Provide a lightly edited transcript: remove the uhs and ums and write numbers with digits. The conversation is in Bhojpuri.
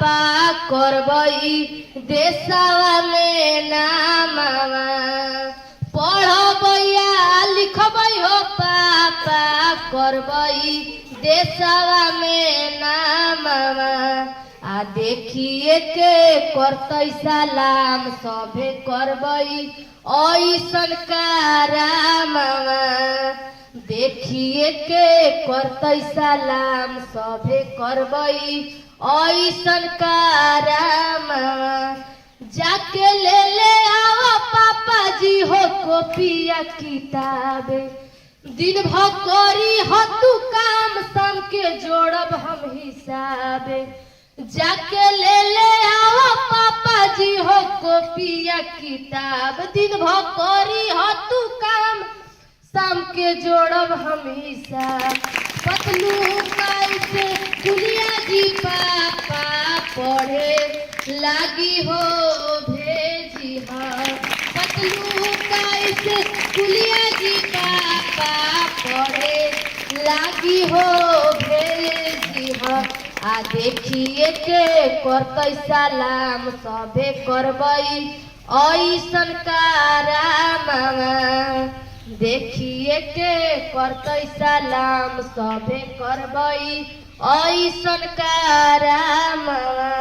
पापा करबई देशवा में नामवा पढ़बैया लिखबई हो पापा करबई देशवा में नामवा आ देखिए के करतई सलाम सभे करबई ऐसन करामवा देखिए के करतई सलाम सभे करबई ऐसन करामवा जाके ले आओ पापा जी हो कॉपिया किताबे दिन भर करी हो तू काम शाम के जोड़ब हम हिसाबे जाके ले आओ पापा जी हो कॉपिया किताब दिन भर करी हो तू काम शाम के जोड़ब हम हिसाब पतलू कैसे दुनिया जी पापा पढ़े लागी हो भेजी हाँ पतलू कैसे दुनिया जी पापा पढ़े लागी हो भेजी हाँ आ देखिए के करतई सलाम सभे करबई ऐसन करामवा देखिए के करतई सलाम सभे करबई ऐसन करामवा।